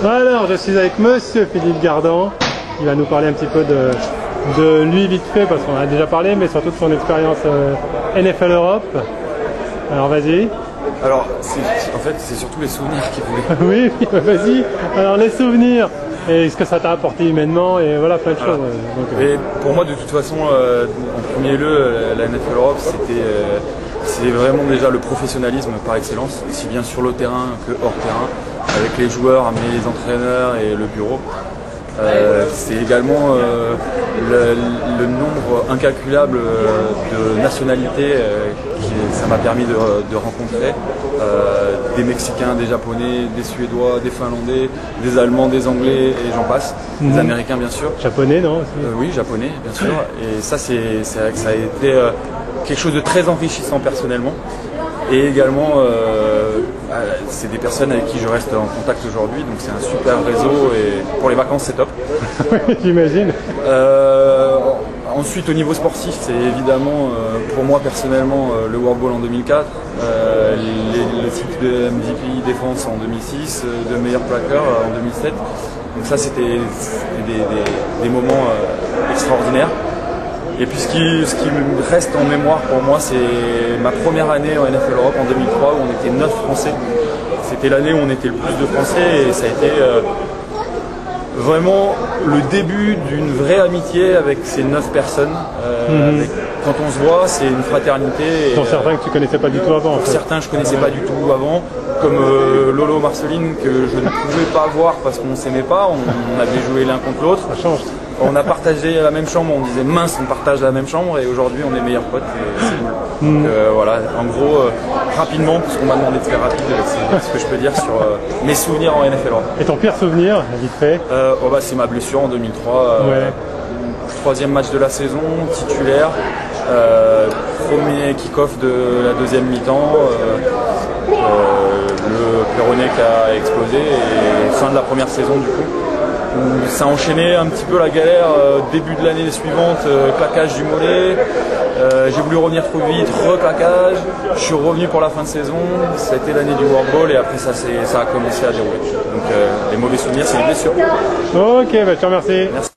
Alors, je suis avec Monsieur Philippe Gardan, qui va nous parler un petit peu de lui vite fait, parce qu'on a déjà parlé, mais surtout de son expérience NFL Europe. Alors, vas-y. Alors, en fait, c'est surtout les souvenirs qui voulaient. Oui, vas-y. Alors, les souvenirs, et ce que ça t'a apporté humainement, et voilà, plein de choses. Donc, et pour moi, de toute façon, en premier lieu, la NFL Europe, c'est vraiment déjà le professionnalisme par excellence, aussi bien sur le terrain que hors terrain, avec les joueurs, mais les entraîneurs et le bureau. C'est également le nombre incalculable de nationalités que ça m'a permis de rencontrer. Des Mexicains, des Japonais, des Suédois, des Finlandais, des Allemands, des Anglais et j'en passe. Des Américains bien sûr. Japonais, non oui, japonais bien sûr. Et ça, ça a été quelque chose de très enrichissant personnellement. Et également, c'est des personnes avec qui je reste en contact aujourd'hui, donc c'est un super réseau et pour les vacances c'est top. J'imagine. Ensuite au niveau sportif, c'est évidemment pour moi personnellement le World Bowl en 2004, le titre de MVP défense en 2006, de meilleur plaqueur en 2007. Donc ça c'était des moments extraordinaires. Et puis ce qui me reste en mémoire pour moi, c'est ma première année en NFL Europe en 2003 où on était 9 Français. C'était l'année où on était le plus de Français et ça a été vraiment le début d'une vraie amitié avec ces 9 personnes. Quand on se voit, c'est une fraternité. Pour certains que tu connaissais pas du tout avant. Pour certains, je connaissais pas du tout avant, comme Lolo Marceline que je ne pouvais pas voir parce qu'on s'aimait pas. On avait joué l'un contre l'autre. Ça change. On a partagé la même chambre, on disait mince, on partage la même chambre et aujourd'hui on est meilleurs potes et c'est cool. Donc voilà, en gros, rapidement, parce qu'on m'a demandé de faire rapide, c'est ce que je peux dire sur mes souvenirs en NFL. Et ton pire souvenir, vite fait c'est ma blessure en 2003, troisième match de la saison, titulaire, premier kick-off de la deuxième mi-temps, le péroné qui a explosé et fin de la première saison du coup. Ça a enchaîné un petit peu la galère début de l'année suivante, claquage du mollet, j'ai voulu revenir trop vite, reclaquage, je suis revenu pour la fin de saison, ça a été l'année du World Bowl et après ça a commencé à dérouler. Donc les mauvais souvenirs c'est les blessures. Ok, je te remercie. Merci.